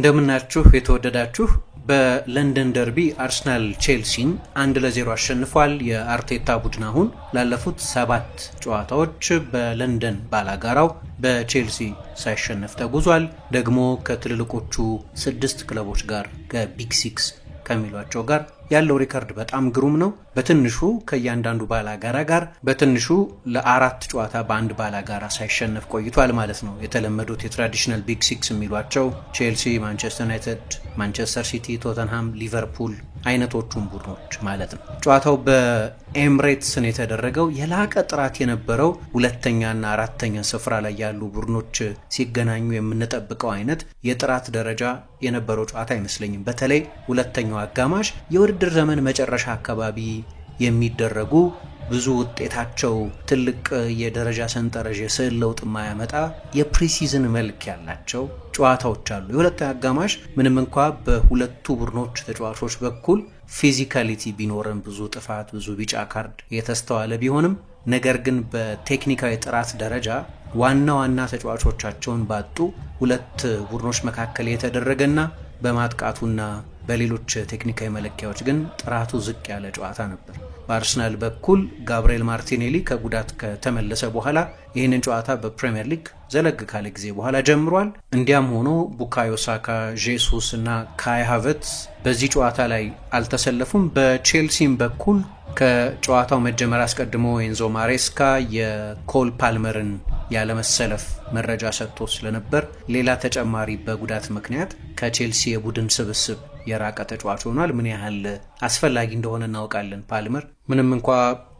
እንደምናችሁ የተወደዳችሁ በለንደን ደርቢ አርሰናል ቼልሲን 1-0 አሸንፏል። የአርቴታ ቡድን አሁን ላለፉት 7 ጨዋታዎች በለንደን ባላጋራው በቼልሲ ሳይሸነፍ ተጉዟል። ደግሞ ከትልልቆቹ 6 ክለቦች ጋር ከቢግ 6 ከሚሏቸው ጋር ያለው ሪከርድ በጣም ግሩም ነው። በትንሹ ከያንዳንዱ ባላጋራ ጋር በትንሹ ለ4 ጨዋታ በአንድ ባላጋራ ሳይሸነፍ ቆይቷል ማለት ነው። የተለመዱት የትራዲሽናል ቢግ 6 የሚሏቸው ቼልሲ፣ ማንቸስተር ዩናይትድ፣ ማንቸስተር ሲቲ፣ ቶተንሃም፣ ሊቨርፑል አይነቶቹን ቡድኖች ማለት ነው። ጨዋታው በኤምሬትስ ነው የተደረገው። የላቀ ጥራት የነበረው ሁለተኛና አራተኛ ስፍራ ላይ ያሉ ቡድኖች ሲገናኙ የምንጠብቀው አይነት የጥራት ደረጃ የነበረው ጨዋታ አይመስለኝም። በተለይ ሁለተኛው አጋማሽ የውድድር ዘመን መጨረሻ አካባቢ የሚደረጉ ብዙ ውጤታቸው ትልቅ የደረጃ ሰንጠረዥ የስዕል ለውጥ የማያመጣ የፕሪሲዝን መልክ ያላቸው ጨዋታዎች አሉ። የሁለተኛ አጋማሽ ምንም እንኳ በሁለቱ ቡድኖች ተጫዋቾች በኩል ፊዚካሊቲ ቢኖርም ብዙ ጥፋት፣ ብዙ ቢጫ ካርድ የተስተዋለ ቢሆንም ነገር ግን በቴክኒካዊ ጥራት ደረጃ ዋና ዋና ተጫዋቾቻቸውን ባጡ ሁለት ቡድኖች መካከል የተደረገና በማጥቃቱና በሌሎች ቴክኒካዊ መለኪያዎች ግን ጥራቱ ዝቅ ያለ ጨዋታ ነበር። በአርሰናል በኩል ጋብሪኤል ማርቲኔሊ ከጉዳት ከተመለሰ በኋላ ይህንን ጨዋታ በፕሪሚየር ሊግ ዘለግ ካለ ጊዜ በኋላ ጀምሯል። እንዲያም ሆኖ ቡካዮ ሳካ፣ ጄሱስ እና ካይ ሃቨርትዝ በዚህ ጨዋታ ላይ አልተሰለፉም። በቼልሲም በኩል ከጨዋታው መጀመር አስቀድሞ ኤንዞ ማሬስካ የኮል ፓልመርን ያለመሰለፍ መረጃ ሰጥቶ ስለነበር ሌላ ተጨማሪ በጉዳት ምክንያት ከቼልሲ የቡድን ስብስብ የራቀ ተጫዋች ሆኗል። ምን ያህል አስፈላጊ እንደሆነ እናውቃለን። ፓልመር ምንም እንኳ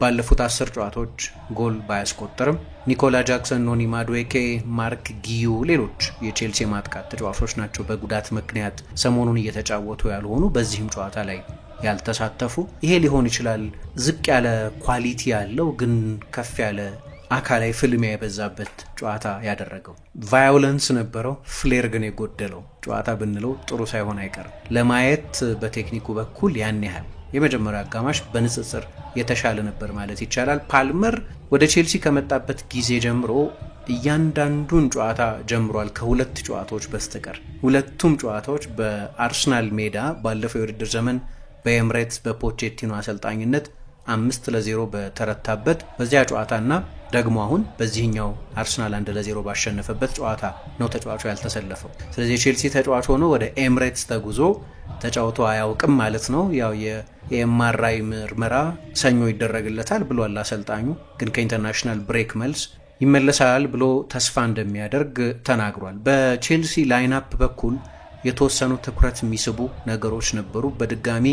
ባለፉት 10 ጨዋታዎች ጎል ባያስቆጠርም ኒኮላ ጃክሰን፣ ኖኒ ማዱዌኬ፣ ማርክ ጊዩ ሌሎች የቼልሲ ማጥቃት ተጫዋቾች ናቸው በጉዳት ምክንያት ሰሞኑን እየተጫወቱ ያልሆኑ በዚህም ጨዋታ ላይ ያልተሳተፉ። ይሄ ሊሆን ይችላል ዝቅ ያለ ኳሊቲ ያለው ግን ከፍ ያለ አካላዊ ፍልሚያ የበዛበት ጨዋታ ያደረገው። ቫዮለንስ ነበረው፣ ፍሌር ግን የጎደለው ጨዋታ ብንለው ጥሩ ሳይሆን አይቀርም። ለማየት በቴክኒኩ በኩል ያን ያህል የመጀመሪያው አጋማሽ በንጽጽር የተሻለ ነበር ማለት ይቻላል። ፓልመር ወደ ቼልሲ ከመጣበት ጊዜ ጀምሮ እያንዳንዱን ጨዋታ ጀምሯል ከሁለት ጨዋታዎች በስተቀር። ሁለቱም ጨዋታዎች በአርሰናል ሜዳ ባለፈው የውድድር ዘመን በኤምሬትስ በፖቼቲኖ አሰልጣኝነት 5-0 በተረታበት በዚያ ጨዋታና ደግሞ አሁን በዚህኛው አርሰናል 1-0 ባሸነፈበት ጨዋታ ነው ተጫዋቹ ያልተሰለፈው። ስለዚህ የቼልሲ ተጫዋች ሆኖ ወደ ኤምሬትስ ተጉዞ ተጫውቶ አያውቅም ማለት ነው። ያው የኤምአርአይ ምርመራ ሰኞ ይደረግለታል ብሏል አሰልጣኙ። ግን ከኢንተርናሽናል ብሬክ መልስ ይመለሳል ብሎ ተስፋ እንደሚያደርግ ተናግሯል። በቼልሲ ላይንአፕ በኩል የተወሰኑ ትኩረት የሚስቡ ነገሮች ነበሩ። በድጋሚ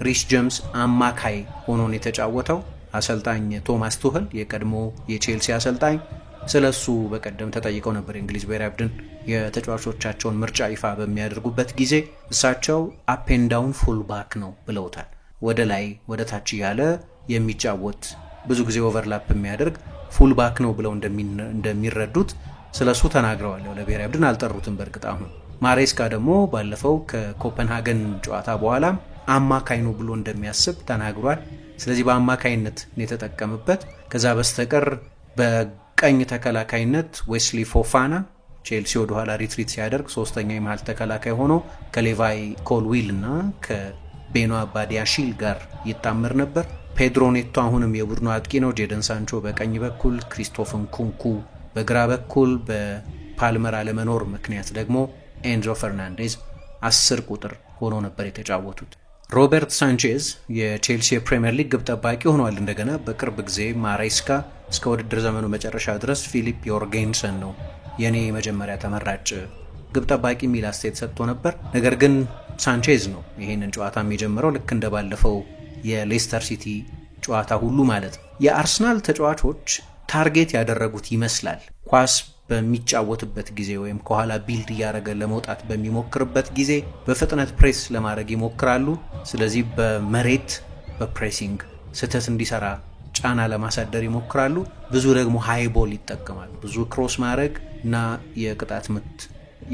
ሪስ ጄምስ አማካይ ሆኖ ነው የተጫወተው። አሰልጣኝ ቶማስ ቱኸል የቀድሞ የቼልሲ አሰልጣኝ ስለሱ በቀደም ተጠይቀው ነበር። የእንግሊዝ ብሔራዊ ቡድን የተጫዋቾቻቸውን ምርጫ ይፋ በሚያደርጉበት ጊዜ እሳቸው አፕ ኤንድ ዳውን ፉል ባክ ነው ብለውታል። ወደ ላይ ወደ ታች እያለ የሚጫወት ብዙ ጊዜ ኦቨርላፕ የሚያደርግ ፉል ባክ ነው ብለው እንደሚረዱት ስለሱ ተናግረዋል። ለብሔራዊ ቡድን አልጠሩትም። በእርግጥ አሁን ማሬስካ ደግሞ ባለፈው ከኮፐንሃገን ጨዋታ በኋላ አማካይ ነው ብሎ እንደሚያስብ ተናግሯል። ስለዚህ በአማካይነት ነው የተጠቀመበት። ከዛ በስተቀር በቀኝ ተከላካይነት ዌስሊ ፎፋና ቼልሲ ወደ ኋላ ሪትሪት ሲያደርግ ሶስተኛ የመሃል ተከላካይ ሆኖ ከሌቫይ ኮልዊል እና ከቤኖ ባዲያሺል ጋር ይጣመር ነበር። ፔድሮ ኔቶ አሁንም የቡድኑ አጥቂ ነው። ጄደን ሳንቾ በቀኝ በኩል፣ ክሪስቶፍ ንኩንኩ በግራ በኩል፣ በፓልመር አለመኖር ምክንያት ደግሞ ኤንዞ ፈርናንዴዝ 10 ቁጥር ሆኖ ነበር የተጫወቱት። ሮበርት ሳንቼዝ የቼልሲ የፕሪሚየር ሊግ ግብ ጠባቂ ሆኗል። እንደገና በቅርብ ጊዜ ማሬስካ እስከ ውድድር ዘመኑ መጨረሻ ድረስ ፊሊፕ ዮርጌንሰን ነው የኔ መጀመሪያ ተመራጭ ግብ ጠባቂ የሚል አስተያየት ሰጥቶ ነበር። ነገር ግን ሳንቼዝ ነው ይሄንን ጨዋታ የጀመረው ልክ እንደባለፈው የሌስተር ሲቲ ጨዋታ ሁሉ ማለት ነው። የአርሰናል ተጫዋቾች ታርጌት ያደረጉት ይመስላል። ኳስ በሚጫወትበት ጊዜ ወይም ከኋላ ቢልድ እያደረገ ለመውጣት በሚሞክርበት ጊዜ በፍጥነት ፕሬስ ለማድረግ ይሞክራሉ። ስለዚህ በመሬት በፕሬሲንግ ስህተት እንዲሰራ ጫና ለማሳደር ይሞክራሉ። ብዙ ደግሞ ሃይቦል ይጠቀማሉ። ብዙ ክሮስ ማድረግ እና የቅጣት ምት፣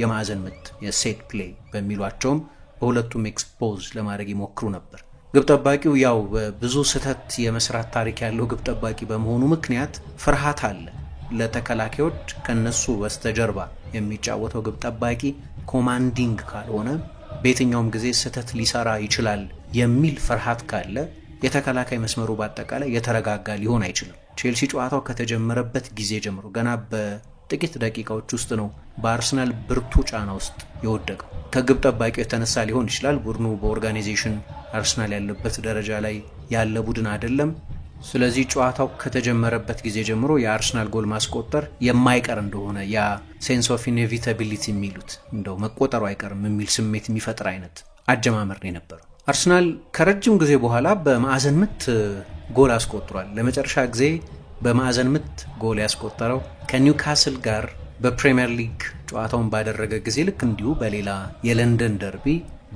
የማዕዘን ምት፣ የሴት ፕሌይ በሚሏቸውም በሁለቱም ኤክስፖዝ ለማድረግ ይሞክሩ ነበር። ግብ ጠባቂው ያው ብዙ ስህተት የመስራት ታሪክ ያለው ግብ ጠባቂ በመሆኑ ምክንያት ፍርሃት አለ። ለተከላካዮች ከነሱ በስተጀርባ የሚጫወተው ግብ ጠባቂ ኮማንዲንግ ካልሆነ በየትኛውም ጊዜ ስህተት ሊሰራ ይችላል የሚል ፍርሃት ካለ የተከላካይ መስመሩ በአጠቃላይ የተረጋጋ ሊሆን አይችልም። ቼልሲ ጨዋታው ከተጀመረበት ጊዜ ጀምሮ ገና በጥቂት ደቂቃዎች ውስጥ ነው በአርሰናል ብርቱ ጫና ውስጥ የወደቀው። ከግብ ጠባቂው የተነሳ ሊሆን ይችላል። ቡድኑ በኦርጋናይዜሽን አርሰናል ያለበት ደረጃ ላይ ያለ ቡድን አይደለም። ስለዚህ ጨዋታው ከተጀመረበት ጊዜ ጀምሮ የአርሰናል ጎል ማስቆጠር የማይቀር እንደሆነ ያ ሴንስ ኦፍ ኢኔቪታቢሊቲ የሚሉት እንደው መቆጠሩ አይቀርም የሚል ስሜት የሚፈጥር አይነት አጀማመር ነው የነበረው። አርሰናል ከረጅም ጊዜ በኋላ በማዕዘን ምት ጎል አስቆጥሯል። ለመጨረሻ ጊዜ በማዕዘን ምት ጎል ያስቆጠረው ከኒውካስል ጋር በፕሪሚየር ሊግ ጨዋታውን ባደረገ ጊዜ ልክ እንዲሁ በሌላ የለንደን ደርቢ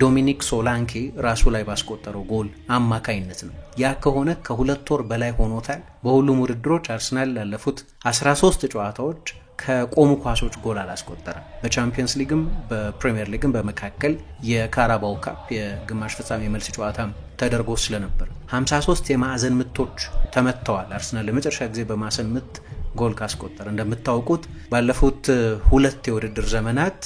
ዶሚኒክ ሶላንኬ ራሱ ላይ ባስቆጠረው ጎል አማካይነት ነው። ያ ከሆነ ከ2 ወር በላይ ሆኖታል። በሁሉም ውድድሮች አርሰናል ላለፉት 13 ጨዋታዎች ከቆሙ ኳሶች ጎል አላስቆጠረም። በቻምፒየንስ ሊግም በፕሪሚየር ሊግም በመካከል የካራባው ካፕ የግማሽ ፍጻሜ መልስ ጨዋታም ተደርጎ ስለነበር 53 የማዕዘን ምቶች ተመተዋል። አርሰናል ለመጨረሻ ጊዜ በማዕዘን ምት ጎል ካስቆጠረ እንደምታውቁት ባለፉት 2 የውድድር ዘመናት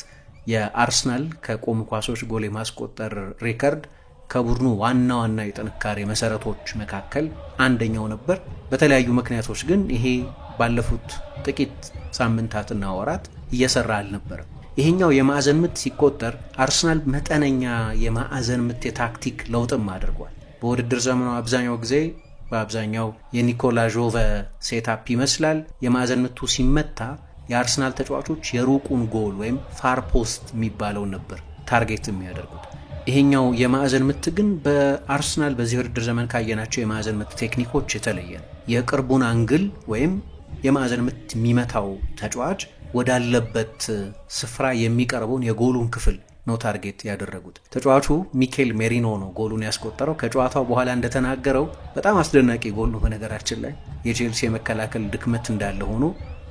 የአርሰናል ከቆሙ ኳሶች ጎል የማስቆጠር ሪከርድ ከቡድኑ ዋና የጥንካሬ መሰረቶች መካከል አንደኛው ነበር። በተለያዩ ምክንያቶች ግን ይሄ ባለፉት ጥቂት ሳምንታትና ወራት እየሰራ አልነበረም። ይሄኛው የማዕዘን ምት ሲቆጠር አርሰናል መጠነኛ የማዕዘን ምት የታክቲክ ለውጥም አድርጓል። በውድድር ዘመኑ በአብዛኛው የኒኮላ ጆቨ ሴታፕ ይመስላል። የማዕዘን ምቱ ሲመታ የአርሰናል ተጫዋቾች የሩቁን ጎል ወይም ፋር ፖስት የሚባለውን ነበር ታርጌት የሚያደርጉት። ይሄኛው የማዕዘን ምት ግን በአርሰናል በዚህ ውድድር ዘመን ካየናቸው የማዕዘን ምት ቴክኒኮች የተለየ ነው። የቅርቡን አንግል ወይም የማዕዘን ምት የሚመታው ተጫዋች ወዳለበት ስፍራ የሚቀርበውን የጎሉን ክፍል ነው ታርጌት ያደረጉት። ተጫዋቹ ሚኬል ሜሪኖ ነው ጎሉን ያስቆጠረው። ከጨዋታው በኋላ እንደተናገረው በጣም አስደናቂ ጎል ነው። በነገራችን ላይ የቼልሲ የመከላከል ድክመት እንዳለ ሆኖ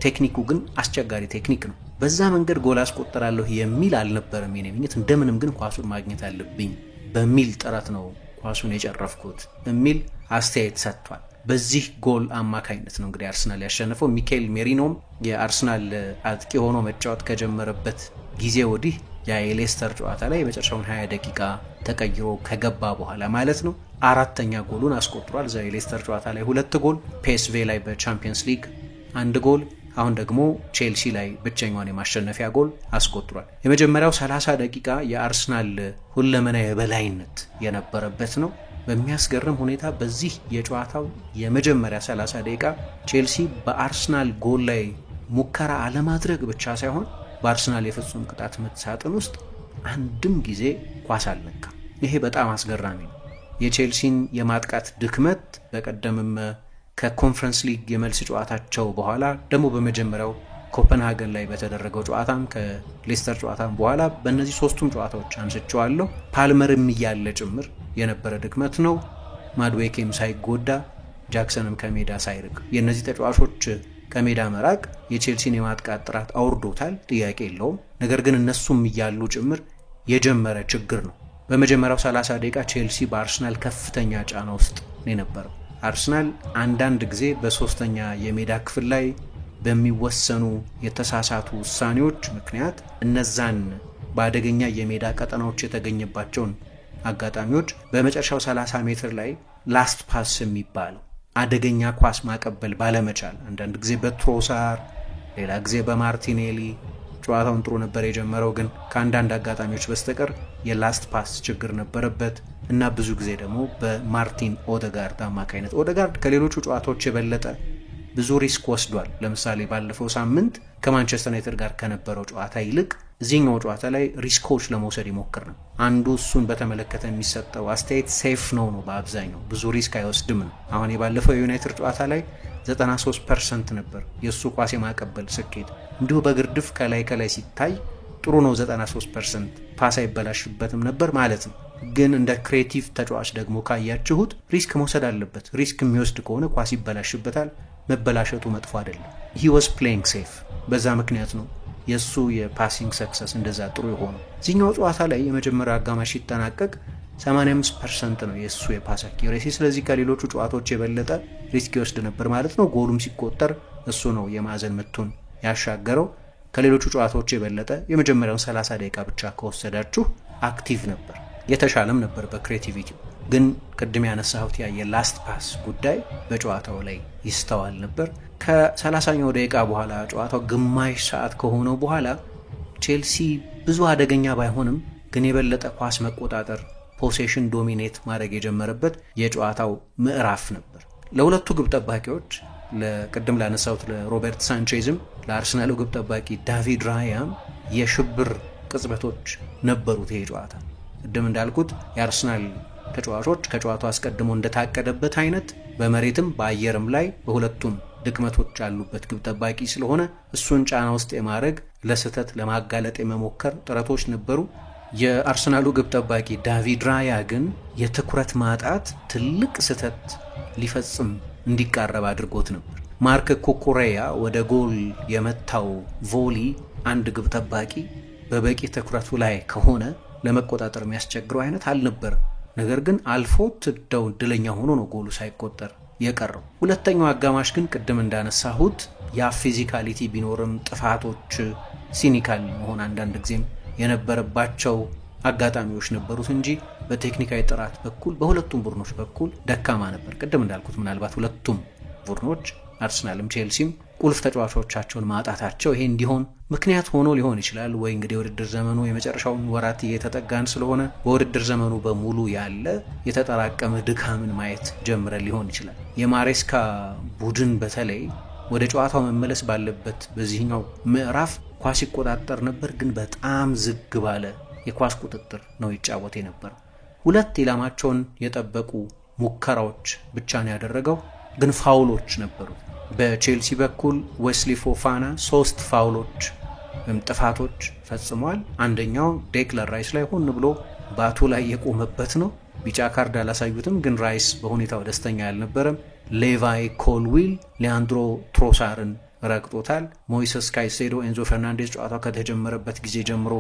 ቴክኒኩ ግን አስቸጋሪ ቴክኒክ ነው። በዛ መንገድ ጎል አስቆጠራለሁ የሚል አልነበረም። የኔምኝት እንደምንም ግን ኳሱን ማግኘት አለብኝ በሚል ጥረት ነው ኳሱን የጨረፍኩት የሚል አስተያየት ሰጥቷል። በዚህ ጎል አማካይነት ነው እንግዲህ አርሰናል ያሸነፈው። ሚኬል ሜሪኖም የአርሰናል አጥቂ ሆኖ መጫወት ከጀመረበት ጊዜ ወዲህ የሌስተር ጨዋታ ላይ የመጨረሻውን 20 ደቂቃ ተቀይሮ ከገባ በኋላ ማለት ነው 4ኛ ጎሉን አስቆጥሯል። እዛ የሌስተር ጨዋታ ላይ 2 ጎል፣ ፒኤስቪ ላይ በቻምፒየንስ ሊግ 1 ጎል፣ አሁን ደግሞ ቼልሲ ላይ ብቸኛውን የማሸነፊያ ጎል አስቆጥሯል። የመጀመሪያው 30 ደቂቃ የአርሰናል ሁለመና የበላይነት የነበረበት ነው። በሚያስገርም ሁኔታ በዚህ የጨዋታው የመጀመሪያ 30 ደቂቃ ቼልሲ በአርሰናል ጎል ላይ ሙከራ አለማድረግ ብቻ ሳይሆን በአርሰናል የፍጹም ቅጣት ምት ሳጥን ውስጥ አንድም ጊዜ ኳስ አልነካም። ይሄ በጣም አስገራሚ ነው። የቼልሲን የማጥቃት ድክመት በቀደምም ከኮንፈረንስ ሊግ የመልስ ጨዋታቸው በኋላ ደግሞ በመጀመሪያው ኮፐንሃገን ላይ በተደረገው ጨዋታም ከሌስተር ጨዋታም በኋላ በእነዚህ 3ቱም ጨዋታዎች አንስቼዋለሁ። ፓልመርም እያለ ጭምር የነበረ ድክመት ነው። ማድዌኬም ሳይጎዳ ጃክሰንም ከሜዳ ሳይርቅ የእነዚህ ተጫዋቾች ከሜዳ መራቅ የቼልሲን የማጥቃት ጥራት አውርዶታል፣ ጥያቄ የለውም። ነገር ግን እነሱም እያሉ ጭምር የጀመረ ችግር ነው። በመጀመሪያው 30 ደቂቃ ቼልሲ በአርሰናል ከፍተኛ ጫና ውስጥ ነው የነበረው። አርሰናል አንዳንድ ጊዜ በሶስተኛ የሜዳ ክፍል ላይ በሚወሰኑ የተሳሳቱ ውሳኔዎች ምክንያት እነዛን በአደገኛ የሜዳ ቀጠናዎች የተገኘባቸውን አጋጣሚዎች በመጨረሻው 30 ሜትር ላይ ላስት ፓስ የሚባለው አደገኛ ኳስ ማቀበል ባለመቻል አንዳንድ ጊዜ በትሮሳር ሌላ ጊዜ በማርቲኔሊ ጨዋታውን ጥሩ ነበር የጀመረው፣ ግን ከአንዳንድ አጋጣሚዎች በስተቀር የላስት ፓስ ችግር ነበረበት እና ብዙ ጊዜ ደግሞ በማርቲን ኦደጋርድ አማካይነት ኦደጋርድ ከሌሎቹ ጨዋታዎች የበለጠ ብዙ ሪስክ ወስዷል። ለምሳሌ ባለፈው ሳምንት ከማንቸስተር ዩናይትድ ጋር ከነበረው ጨዋታ ይልቅ እዚህኛው ጨዋታ ላይ ሪስኮች ለመውሰድ ይሞክር ነው። አንዱ እሱን በተመለከተ የሚሰጠው አስተያየት ሴፍ ነው በአብዛኛው ብዙ ሪስክ አይወስድም ነው። አሁን የባለፈው የዩናይትድ ጨዋታ ላይ 93% ነበር የእሱ ኳስ የማቀበል ስኬት። እንዲሁ በግርድፍ ከላይ ሲታይ ጥሩ ነው 93%፣ ፓስ አይበላሽበትም ነበር ማለት ነው። ግን እንደ ክሬቲቭ ተጫዋች ደግሞ ካያችሁት ሪስክ መውሰድ አለበት። ሪስክ የሚወስድ ከሆነ ኳስ ይበላሽበታል። መበላሸቱ መጥፎ አይደለም። he was playing safe። በዛ ምክንያት ነው የሱ የፓሲንግ ሰክሰስ እንደዛ ጥሩ የሆነው። እዚህኛው ጨዋታ ላይ የመጀመሪያው አጋማሽ ሲጠናቀቅ 85% ነው የሱ የፓስ አኪዩሬሲ። ስለዚህ ከሌሎቹ ጨዋታዎች የበለጠ ሪስክ ይወስድ ነበር ማለት ነው። ጎሉም ሲቆጠር እሱ ነው የማዕዘን ምቱን ያሻገረው። ከሌሎቹ ጨዋታዎች የበለጠ የመጀመሪያውን 30 ደቂቃ ብቻ ከወሰዳችሁ አክቲቭ ነበር፣ የተሻለም ነበር በክሬቲቪቲ። ግን ቅድም ያነሳሁት የላስት ፓስ ጉዳይ በጨዋታው ላይ ይስተዋል ነበር። ከ30ኛው ደቂቃ በኋላ ጨዋታው ግማሽ ሰዓት ከሆነው በኋላ ቼልሲ ብዙ አደገኛ ባይሆንም ግን የበለጠ ኳስ መቆጣጠር፣ ፖሴሽን ዶሚኔት ማድረግ የጀመረበት የጨዋታው ምዕራፍ ነበር። ለሁለቱ ግብ ጠባቂዎች ለቅድም ላነሳሁት ለሮበርት ሳንቼዝም ለአርሰናሉ ግብ ጠባቂ ዳቪድ ራያም የሽብር ቅጽበቶች ነበሩት። ይሄ ጨዋታ ቅድም እንዳልኩት የአርሰናል ተጫዋቾች ከጨዋታው አስቀድሞ እንደታቀደበት አይነት በመሬትም በአየርም ላይ በሁለቱም ድክመቶች ያሉበት ግብ ጠባቂ ስለሆነ እሱን ጫና ውስጥ የማድረግ ለስህተት ለማጋለጥ የመሞከር ጥረቶች ነበሩ። የአርሰናሉ ግብ ጠባቂ ዳቪድ ራያ ግን የትኩረት ማጣት ትልቅ ስህተት ሊፈጽም እንዲቃረብ አድርጎት ነበር። ማርክ ኩኩሬያ ወደ ጎል የመታው ቮሊ አንድ ግብ ጠባቂ በበቂ ትኩረቱ ላይ ከሆነ ለመቆጣጠር የሚያስቸግረው አይነት አልነበረም። ነገር ግን አልፎት እድለኛ ሆኖ ነው ጎሉ ሳይቆጠር የቀረው። ሁለተኛው አጋማሽ ግን ቅድም እንዳነሳሁት ያ ፊዚካሊቲ ቢኖርም ጥፋቶች፣ ሲኒካል መሆን አንዳንድ ጊዜም የነበረባቸው አጋጣሚዎች ነበሩት እንጂ በቴክኒካዊ ጥራት በኩል በሁለቱም ቡድኖች በኩል ደካማ ነበር። ቅድም እንዳልኩት ምናልባት ሁለቱም ቡድኖች አርሰናልም ቼልሲም ቁልፍ ተጫዋቾቻቸውን ማጣታቸው ይሄ እንዲሆን ምክንያት ሆኖ ሊሆን ይችላል። ወይ እንግዲህ የውድድር ዘመኑ የመጨረሻውን ወራት እየተጠጋን ስለሆነ በውድድር ዘመኑ በሙሉ ያለ የተጠራቀመ ድካምን ማየት ጀምረን ሊሆን ይችላል። የማሬስካ ቡድን በተለይ ወደ ጨዋታው መመለስ ባለበት በዚህኛው ምዕራፍ ኳስ ይቆጣጠር ነበር፣ ግን በጣም ዝግ ባለ የኳስ ቁጥጥር ነው ይጫወት የነበረው። ሁለት ኢላማቸውን የጠበቁ ሙከራዎች ብቻ ነው ያደረገው፣ ግን ፋውሎች ነበሩ። በቼልሲ በኩል ዌስሊ ፎፋና 3 ፋውሎች ጥፋቶች ፈጽሟል። አንደኛው ዴክላን ራይስ ላይ ሆን ብሎ ባቱ ላይ የቆመበት ነው። ቢጫ ካርድ አላሳዩትም፣ ግን ራይስ በሁኔታው ደስተኛ አልነበረም። ሌቫይ ኮልዊል ሊያንድሮ ትሮሳርን ረግጦታል። ሞይሰስ ካይሴዶ፣ ኤንዞ ፈርናንዴዝ ጨዋታው ከተጀመረበት ጊዜ ጀምሮ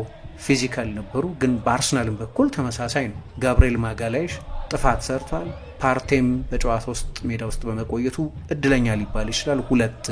ፊዚካል ነበሩ። ግን በአርሰናልም በኩል ተመሳሳይ ነው። ጋብሪኤል ማጋላይሽ ጥፋት ሰርቷል። ፓርቴም በጨዋታ ውስጥ ሜዳ ውስጥ በመቆየቱ እድለኛ ሊባል ይችላል። 2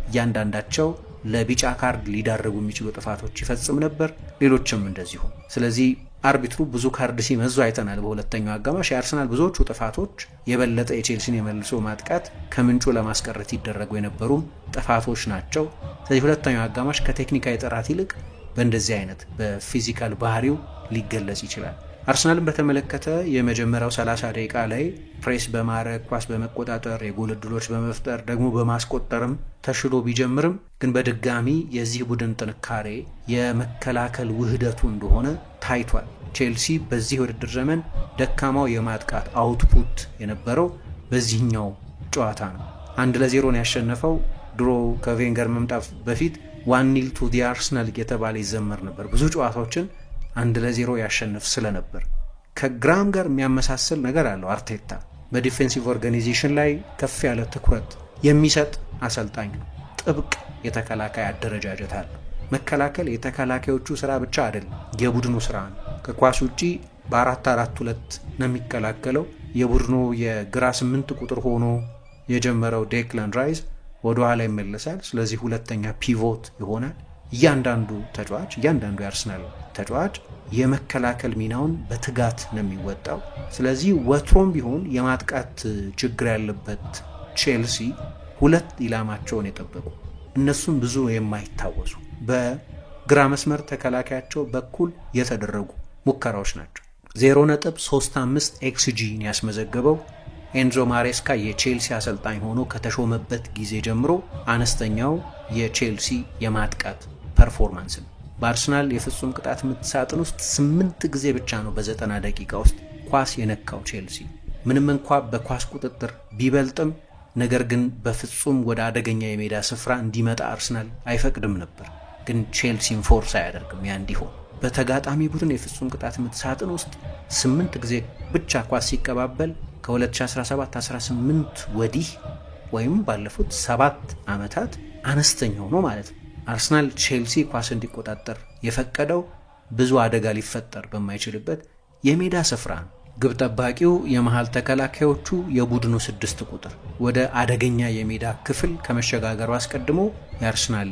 እያንዳንዳቸው ለቢጫ ካርድ ሊዳረጉ የሚችሉ ጥፋቶች ይፈጽም ነበር፣ ሌሎችም እንደዚሁ። ስለዚህ አርቢትሩ ብዙ ካርድ ሲመዙ አይተናል። በሁለተኛው አጋማሽ የአርሰናል ብዙዎቹ ጥፋቶች የበለጠ የቼልሲን የመልሶ ማጥቃት ከምንጩ ለማስቀረት ይደረጉ የነበሩ ጥፋቶች ናቸው። ስለዚህ ሁለተኛው አጋማሽ ከቴክኒካዊ ጥራት ይልቅ በእንደዚህ አይነት በፊዚካል ባህሪው ሊገለጽ ይችላል። አርሰናልን በተመለከተ የመጀመሪያው 30 ደቂቃ ላይ ፕሬስ በማድረግ ኳስ በመቆጣጠር የጎል ዕድሎች በመፍጠር ደግሞ በማስቆጠርም ተሽሎ ቢጀምርም ግን በድጋሚ የዚህ ቡድን ጥንካሬ የመከላከል ውህደቱ እንደሆነ ታይቷል። ቼልሲ በዚህ ውድድር ዘመን ደካማው የማጥቃት አውትፑት የነበረው በዚህኛው ጨዋታ ነው። 1-0 ነው ያሸነፈው። ድሮ ከቬንገር መምጣት በፊት 1-0 ቱ ዲ አርሰናል እየተባለ ይዘመር ነበር። ብዙ ጨዋታዎችን 1-0 ያሸንፍ ስለነበር ከግራም ጋር የሚያመሳሰል ነገር አለው። አርቴታ በዲፌንሲቭ ኦርጋናይዜሽን ላይ ከፍ ያለ ትኩረት የሚሰጥ አሰልጣኝ ነው። ጥብቅ የተከላካይ አደረጃጀት አለ። መከላከል የተከላካዮቹ ስራ ብቻ አይደለም፣ የቡድኑ ስራ ነው። ከኳስ ውጪ በ4-4-2 ነው የሚከላከለው። የቡድኑ የግራ 8 ቁጥር ሆኖ የጀመረው ዴክላን ራይስ ወደ ኋላ ይመለሳል። ስለዚህ ሁለተኛ ፒቮት ይሆናል። እያንዳንዱ የአርሰናል ተጫዋች የመከላከል ሚናውን በትጋት ነው የሚወጣው። ስለዚህ ወትሮም ቢሆን የማጥቃት ችግር ያለበት ቼልሲ 2 ኢላማቸውን የጠበቁ እነሱም ብዙ የማይታወሱ በግራ መስመር ተከላካያቸው በኩል የተደረጉ ሙከራዎች ናቸው። 0.35 ኤክስጂን ያስመዘገበው ኤንዞ ማሬስካ የቼልሲ አሰልጣኝ ሆኖ ከተሾመበት ጊዜ ጀምሮ አነስተኛው የቼልሲ የማጥቃት ፐርፎርማንስ ነው። በአርሰናል የፍጹም ቅጣት ምት ሳጥን ውስጥ 8 ጊዜ ብቻ ነው በ90 ደቂቃ ውስጥ ኳስ የነካው ቼልሲ። ምንም እንኳ በኳስ ቁጥጥር ቢበልጥም ነገር ግን በፍጹም ወደ አደገኛ የሜዳ ስፍራ እንዲመጣ አርሰናል አይፈቅድም ነበር። ግን ቼልሲን ፎርስ አያደርግም ያ እንዲሆን። በተጋጣሚ ቡድን የፍጹም ቅጣት ምት ሳጥን ውስጥ 8 ጊዜ ብቻ ኳስ ሲቀባበል ከ2017-18 ወዲህ ወይም ባለፉት 7 ዓመታት አነስተኛው ነው ማለት ነው። አርሰናል ቼልሲ ኳስ እንዲቆጣጠር የፈቀደው ብዙ አደጋ ሊፈጠር በማይችልበት የሜዳ ስፍራ ነው። ግብ ጠባቂው የመሃል ተከላካዮቹ የቡድኑ 6 ቁጥር ወደ አደገኛ የሜዳ ክፍል ከመሸጋገሩ አስቀድሞ የአርሰናል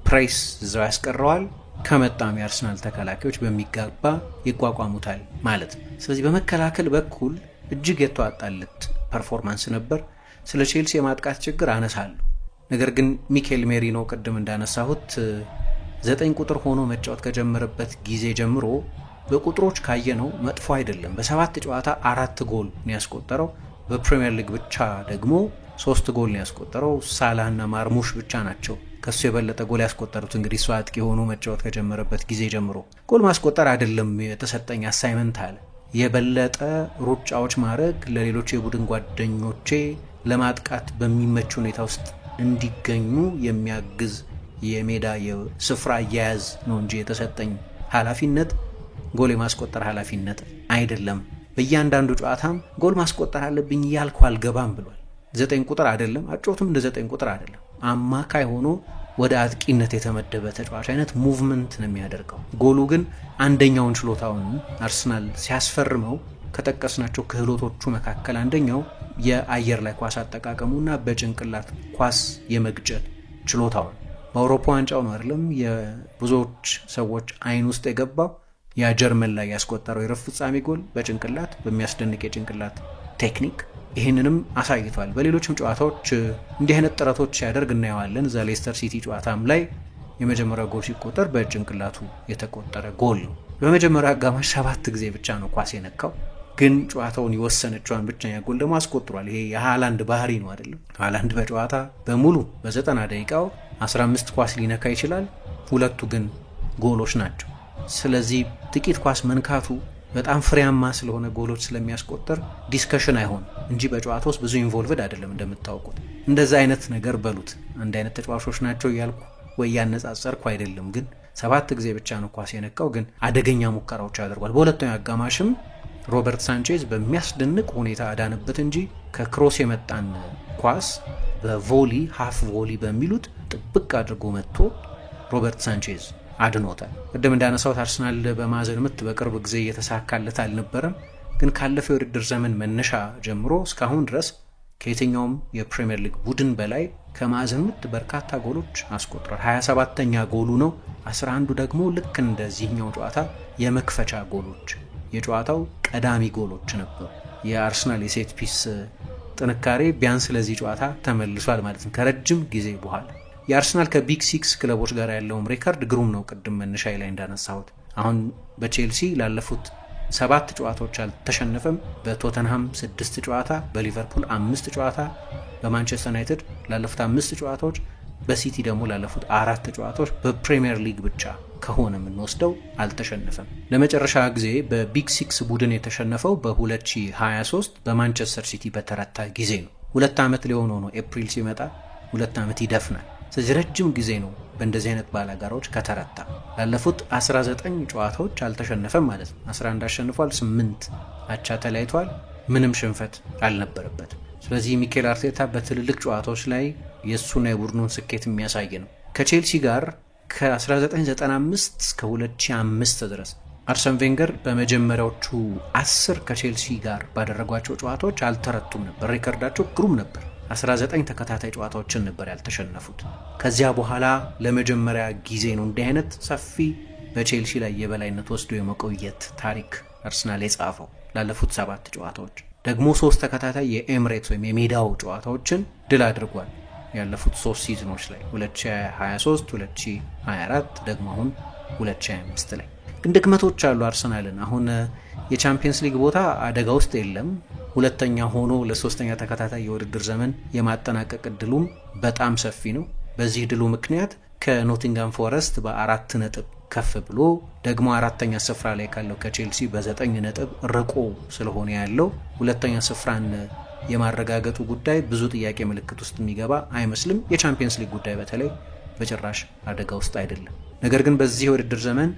ፕሬስ እዛው ያስቀረዋል። ከመጣም የአርሰናል ተከላካዮች በሚገባ ይቋቋሙታል ማለት ነው። ስለዚህ በመከላከል በኩል እጅግ የተዋጣለት ፐርፎርማንስ ነበር። ስለ ቼልሲ የማጥቃት ችግር አነሳለሁ። ነገር ግን ሚኬል ሜሪኖ ቅድም እንዳነሳሁት 9 ቁጥር ሆኖ መጫወት ከጀመረበት ጊዜ ጀምሮ በቁጥሮች ካየነው መጥፎ አይደለም። በ7 ጨዋታ 4 ጎል ነው ያስቆጠረው። በፕሪሚየር ሊግ ብቻ ደግሞ 3 ጎል ነው ያስቆጠረው። ሳላህና ማርሙሽ ብቻ ናቸው ከሱ የበለጠ ጎል ያስቆጠሩት። እንግዲህ እሱ አጥቂ ሆኖ መጫወት ከጀመረበት ጊዜ ጀምሮ ጎል ማስቆጠር አይደለም የተሰጠኝ አሳይመንት አለ። የበለጠ ሩጫዎች ማድረግ፣ ለሌሎች የቡድን ጓደኞቼ ለማጥቃት በሚመች ሁኔታ ውስጥ እንዲገኙ የሚያግዝ የሜዳ የስፍራ አያያዝ ነው እንጂ የተሰጠኝ ኃላፊነት ጎል የማስቆጠር ኃላፊነት አይደለም። በእያንዳንዱ ጨዋታም ጎል ማስቆጠር አለብኝ እያልኩ አልገባም ብሏል። 9 ቁጥር አይደለም፣ አጮቱም እንደ 9 ቁጥር አይደለም። አማካይ ሆኖ ወደ አጥቂነት የተመደበ ተጫዋች አይነት ሙቭመንት ነው የሚያደርገው። ጎሉ ግን አንደኛውን ችሎታውን አርሰናል ሲያስፈርመው ከጠቀስናቸው ክህሎቶቹ መካከል አንደኛው የአየር ላይ ኳስ አጠቃቀሙና በጭንቅላት ኳስ የመግጨት ችሎታው። በአውሮፓ ዋንጫው ነው አይደለም የብዙዎች ሰዎች አይን ውስጥ የገባው ያ ጀርመን ላይ ያስቆጠረው የረፍት ፍጻሜ ጎል በጭንቅላት በሚያስደንቅ የጭንቅላት ቴክኒክ ይህንንም አሳይቷል። በሌሎችም ጨዋታዎች እንዲህ አይነት ጥረቶች ሲያደርግ እናየዋለን። እዛ ሌስተር ሲቲ ጨዋታም ላይ የመጀመሪያው ጎል ሲቆጠር በጭንቅላቱ የተቆጠረ ጎል ነው። በመጀመሪያው አጋማሽ 7 ጊዜ ብቻ ነው ኳስ የነካው፣ ግን ጨዋታውን የወሰነችዋን ብቸኛ ጎል ደግሞ አስቆጥሯል። ይሄ የሃላንድ ባህሪ ነው አይደለም? ሃላንድ በጨዋታ በሙሉ በ90 ደቂቃው 15 ኳስ ሊነካ ይችላል፣ 2ቱ ግን ጎሎች ናቸው። ስለዚህ ጥቂት ኳስ መንካቱ በጣም ፍሬያማ ስለሆነ ጎሎች ስለሚያስቆጥር ዲስከሽን አይሆን እንጂ በጨዋታ ውስጥ ብዙ ኢንቮልቭድ አይደለም። እንደምታውቁት እንደዛ አይነት ነገር በሉት አንድ አይነት ተጫዋቾች ናቸው እያልኩ ወይ ያነጻጸርኩ አይደለም። ግን 7 ጊዜ ብቻ ነው ኳስ የነካው፣ ግን አደገኛ ሙከራዎች አድርጓል። በሁለተኛው አጋማሽም ሮበርት ሳንቼዝ በሚያስደንቅ ሁኔታ አዳነበት እንጂ ከክሮስ የመጣን ኳስ በቮሊ ሃፍ ቮሊ በሚሉት ጥብቅ አድርጎ መጥቶ ሮበርት ሳንቼዝ አድኖታል። ቅድም እንዳነሳሁት አርሰናል በማዕዘን ምት በቅርብ ጊዜ እየተሳካለት አልነበረም። ግን ካለፈው የውድድር ዘመን መነሻ ጀምሮ እስካሁን ድረስ ከየትኛውም የፕሪሚየር ሊግ ቡድን በላይ ከማዕዘን ምት በርካታ ጎሎች አስቆጥሯል። 27ኛ ጎሉ ነው። 11ዱ ደግሞ ልክ እንደዚህኛው ጨዋታ የመክፈቻ ጎሎች፣ የጨዋታው ቀዳሚ ጎሎች ነበሩ። የአርሰናል የሴት ፒስ ጥንካሬ ቢያንስ ለዚህ ጨዋታ ተመልሷል ማለት ነው ከረጅም ጊዜ በኋላ። የአርሰናል ከቢግ 6 ክለቦች ጋር ያለውም ሬከርድ ግሩም ነው። ቅድም መነሻዬ ላይ እንዳነሳሁት አሁን በቼልሲ ላለፉት 7 ጨዋታዎች አልተሸነፈም። በቶተንሃም 6 ጨዋታ፣ በሊቨርፑል 5 ጨዋታ፣ በማንቸስተር ዩናይትድ ላለፉት 5 ጨዋታዎች፣ በሲቲ ደግሞ ላለፉት 4 ጨዋታዎች በፕሪሚየር ሊግ ብቻ ከሆነ የምንወስደው አልተሸነፈም። ለመጨረሻ ጊዜ በቢግ 6 ቡድን የተሸነፈው በ2023 በማንቸስተር ሲቲ በተረታ ጊዜ ነው። 2 ዓመት ሊሆነው ነው። ኤፕሪል ሲመጣ 2 ዓመት ይደፍናል። ስለዚህ ረጅም ጊዜ ነው በእንደዚህ አይነት ባላጋራዎች ከተረታ። ላለፉት 19 ጨዋታዎች አልተሸነፈም ማለት ነው። 11 አሸንፏል፣ 8 አቻ ተለያይቷል፣ ምንም ሽንፈት አልነበረበትም። ስለዚህ ሚኬል አርቴታ በትልልቅ ጨዋታዎች ላይ የእሱና የቡድኑን ስኬት የሚያሳይ ነው። ከቼልሲ ጋር ከ1995 እስከ 2005 ድረስ አርሰን ቬንገር በመጀመሪያዎቹ 10 ከቼልሲ ጋር ባደረጓቸው ጨዋታዎች አልተረቱም ነበር። ሪከርዳቸው ግሩም ነበር። 19 ተከታታይ ጨዋታዎችን ነበር ያልተሸነፉት። ከዚያ በኋላ ለመጀመሪያ ጊዜ ነው እንዲህ አይነት ሰፊ በቼልሲ ላይ የበላይነት ወስዶ የመቆየት ታሪክ አርሰናል የጻፈው። ላለፉት 7 ጨዋታዎች ደግሞ 3 ተከታታይ የኤምሬትስ ወይም የሜዳው ጨዋታዎችን ድል አድርጓል። ያለፉት 3 ሲዝኖች ላይ 2023፣ 2024 ደግሞ አሁን 2025 ላይ ግን ድክመቶች አሉ አርሰናልን። አሁን የቻምፒየንስ ሊግ ቦታ አደጋ ውስጥ የለም። ሁለተኛ ሆኖ ለሶስተኛ ተከታታይ የውድድር ዘመን የማጠናቀቅ እድሉም በጣም ሰፊ ነው። በዚህ ድሉ ምክንያት ከኖቲንጋም ፎረስት በ4 ነጥብ ከፍ ብሎ ደግሞ 4ኛ ስፍራ ላይ ካለው ከቼልሲ በ9 ነጥብ ርቆ ስለሆነ ያለው ሁለተኛ ስፍራን የማረጋገጡ ጉዳይ ብዙ ጥያቄ ምልክት ውስጥ የሚገባ አይመስልም። የቻምፒየንስ ሊግ ጉዳይ በተለይ በጭራሽ አደጋ ውስጥ አይደለም። ነገር ግን በዚህ የውድድር ዘመን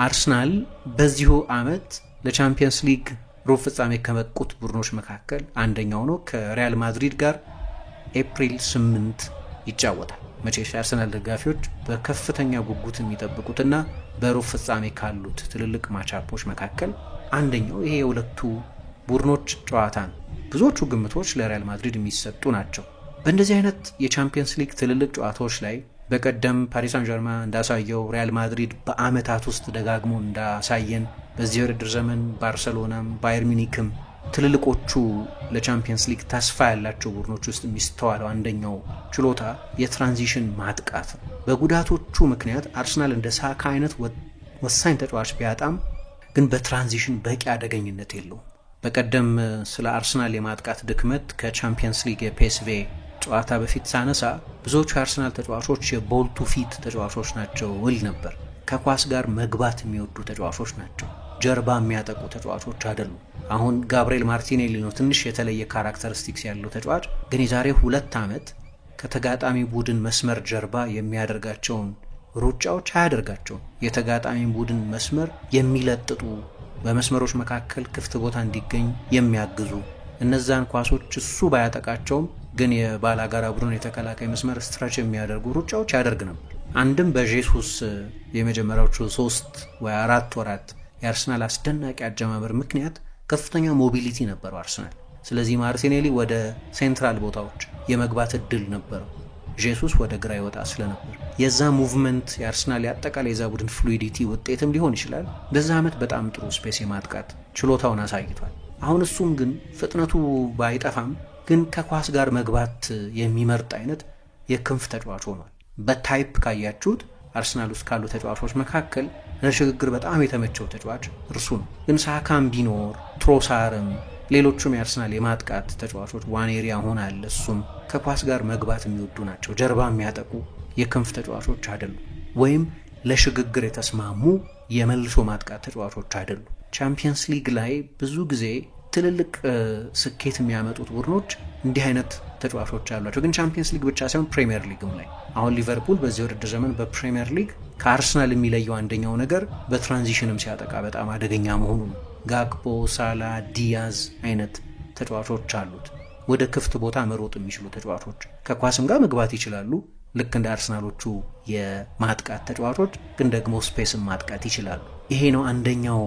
አርሰናል በዚሁ ዓመት ለቻምፒየንስ ሊግ ሩብ ፍጻሜ ከመቁት ቡድኖች መካከል አንደኛው ነው። ከሪያል ማድሪድ ጋር ኤፕሪል 8 ይጫወታል። መቼስ አርሰናል ደጋፊዎች በከፍተኛ ጉጉት የሚጠብቁትና በሩብ ፍጻሜ ካሉት ትልልቅ ማቻፖች መካከል አንደኛው ይሄ የሁለቱ ቡድኖች ጨዋታ ነው። ብዙዎቹ ግምቶች ለሪያል ማድሪድ የሚሰጡ ናቸው። በእንደዚህ አይነት የቻምፒየንስ ሊግ ትልልቅ ጨዋታዎች ላይ በቀደም ፓሪስ ሳን ዠርማን እንዳሳየው ሪያል ማድሪድ በአመታት ውስጥ ደጋግሞ እንዳሳየን በዚህ ውድድር ዘመን ባርሰሎናም ባየር ሚኒክም ትልልቆቹ ለቻምፒየንስ ሊግ ተስፋ ያላቸው ቡድኖች ውስጥ የሚስተዋለው አንደኛው ችሎታ የትራንዚሽን ማጥቃት ነው። በጉዳቶቹ ምክንያት አርሰናል እንደ ሳካ አይነት ወሳኝ ተጫዋች ቢያጣም ግን በትራንዚሽን በቂ አደገኝነት የለውም። በቀደም ስለ አርሰናል የማጥቃት ድክመት ከቻምፒየንስ ሊግ የፒኤስቪ ጨዋታ በፊት ሳነሳ ብዙዎቹ የአርሰናል ተጫዋቾች የቦል ቱ ፊት ተጫዋቾች ናቸው እል ነበር። ከኳስ ጋር መግባት የሚወዱ ተጫዋቾች ናቸው፣ ጀርባ የሚያጠቁ ተጫዋቾች አይደሉም። አሁን ጋብሪኤል ማርቲኔሊ ነው ትንሽ የተለየ ካራክተሪስቲክስ ያለው ተጫዋች፣ ግን የዛሬ 2 ዓመት ከተጋጣሚ ቡድን መስመር ጀርባ የሚያደርጋቸውን ሩጫዎች አያደርጋቸውም። የተጋጣሚ ቡድን መስመር የሚለጥጡ በመስመሮች መካከል ክፍት ቦታ እንዲገኝ የሚያግዙ እነዛን ኳሶች እሱ ባያጠቃቸውም ግን የባላጋራ ቡድን የተከላካይ መስመር ስትራች የሚያደርጉ ሩጫዎች ያደርግ ነበር። አንድም በጄሱስ የመጀመሪያዎቹ 3 ወይ 4 ወራት የአርሰናል አስደናቂ አጀማመር ምክንያት ከፍተኛ ሞቢሊቲ ነበረው አርሰናል። ስለዚህ ማርቲኔሊ ወደ ሴንትራል ቦታዎች የመግባት እድል ነበረው፣ ጄሱስ ወደ ግራ ይወጣ ስለነበር የዛ ሙቭመንት የአርሰናል ያጠቃላይ የዛ ቡድን ፍሉይዲቲ ውጤትም ሊሆን ይችላል። በዛ ዓመት በጣም ጥሩ ስፔስ የማጥቃት ችሎታውን አሳይቷል። አሁን እሱም ግን ፍጥነቱ ባይጠፋም ግን ከኳስ ጋር መግባት የሚመርጥ አይነት የክንፍ ተጫዋች ሆኗል። በታይፕ ካያችሁት አርሰናል ውስጥ ካሉ ተጫዋቾች መካከል ለሽግግር በጣም የተመቸው ተጫዋች እርሱ ነው። ግን ሳካም ቢኖር ትሮሳርም ሌሎቹም የአርሰናል የማጥቃት ተጫዋቾች ዋኔሪ አሁን አለ፣ እሱም ከኳስ ጋር መግባት የሚወዱ ናቸው፣ ጀርባ የሚያጠቁ የክንፍ ተጫዋቾች አይደሉም፣ ወይም ለሽግግር የተስማሙ የመልሶ ማጥቃት ተጫዋቾች አይደሉም። ቻምፒየንስ ሊግ ላይ ብዙ ጊዜ ትልልቅ ስኬት የሚያመጡት ቡድኖች እንዲህ አይነት ተጫዋቾች አሏቸው። ግን ቻምፒየንስ ሊግ ብቻ ሳይሆን ፕሪሚየር ሊግም ላይ አሁን ሊቨርፑል በዚህ ውድድር ዘመን በፕሪሚየር ሊግ ከአርሰናል የሚለየው አንደኛው ነገር በትራንዚሽንም ሲያጠቃ በጣም አደገኛ መሆኑ ነው። ጋክፖ፣ ሳላ፣ ዲያዝ አይነት ተጫዋቾች አሉት፣ ወደ ክፍት ቦታ መሮጥ የሚችሉ ተጫዋቾች፣ ከኳስም ጋር መግባት ይችላሉ ልክ እንደ አርሰናሎቹ የማጥቃት ተጫዋቾች፣ ግን ደግሞ ስፔስም ማጥቃት ይችላሉ። ይሄ ነው አንደኛው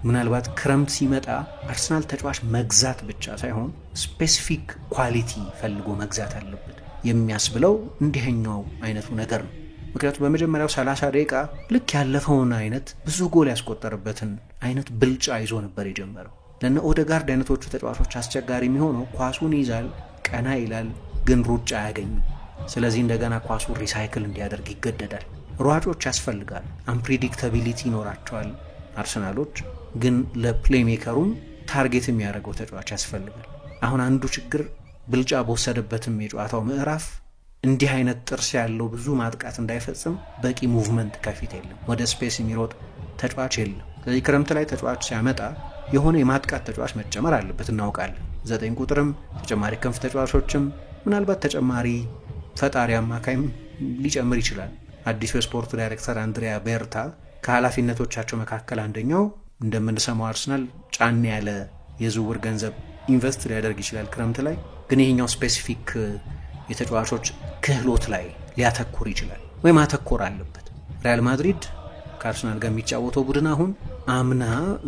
ምናልባት ክረምት ሲመጣ አርሰናል ተጫዋች መግዛት ብቻ ሳይሆን ስፔሲፊክ ኳሊቲ ፈልጎ መግዛት አለበት የሚያስብለው እንዲህኛው አይነቱ ነገር ነው። ምክንያቱም በመጀመሪያው 30 ደቂቃ ልክ ያለፈውን አይነት ብዙ ጎል ያስቆጠርበትን አይነት ብልጫ ይዞ ነበር የጀመረው። ለነ ኦዴጋርድ አይነቶቹ ተጫዋቾች አስቸጋሪ የሚሆነው ኳሱን ይዛል፣ ቀና ይላል፣ ግን ሩጫ አያገኝም። ስለዚህ እንደገና ኳሱን ሪሳይክል እንዲያደርግ ይገደዳል። ሯጮች ያስፈልጋል፣ አንፕሪዲክታቢሊቲ ይኖራቸዋል አርሰናሎች፣ ግን ለፕሌይሜከሩም ታርጌት የሚያደርገው ተጫዋች ያስፈልጋል። አሁን አንዱ ችግር ብልጫ በወሰደበትም የጨዋታው ምዕራፍ እንዲህ አይነት ጥርስ ያለው ብዙ ማጥቃት እንዳይፈጽም በቂ ሙቭመንት ከፊት የለም፣ ወደ ስፔስ የሚሮጥ ተጫዋች የለም። ስለዚህ ክረምት ላይ ተጫዋች ሲያመጣ የሆነ የማጥቃት ተጫዋች መጨመር አለበት እናውቃለን። 9 ቁጥርም ተጨማሪ ክንፍ ተጫዋቾችም ምናልባት ተጨማሪ ፈጣሪ አማካይም ሊጨምር ይችላል። አዲሱ የስፖርት ዳይሬክተር አንድሪያ ቤርታ ከኃላፊነቶቻቸው መካከል አንደኛው እንደምንሰማው አርሰናል ጫን ያለ የዝውውር ገንዘብ ኢንቨስት ሊያደርግ ይችላል ክረምት ላይ፣ ግን ይሄኛው ስፔሲፊክ የተጫዋቾች ክህሎት ላይ ሊያተኩር ይችላል ወይም ማተኮር አለበት። ሪያል ማድሪድ ከአርሰናል ጋር የሚጫወተው ቡድን አሁን አምና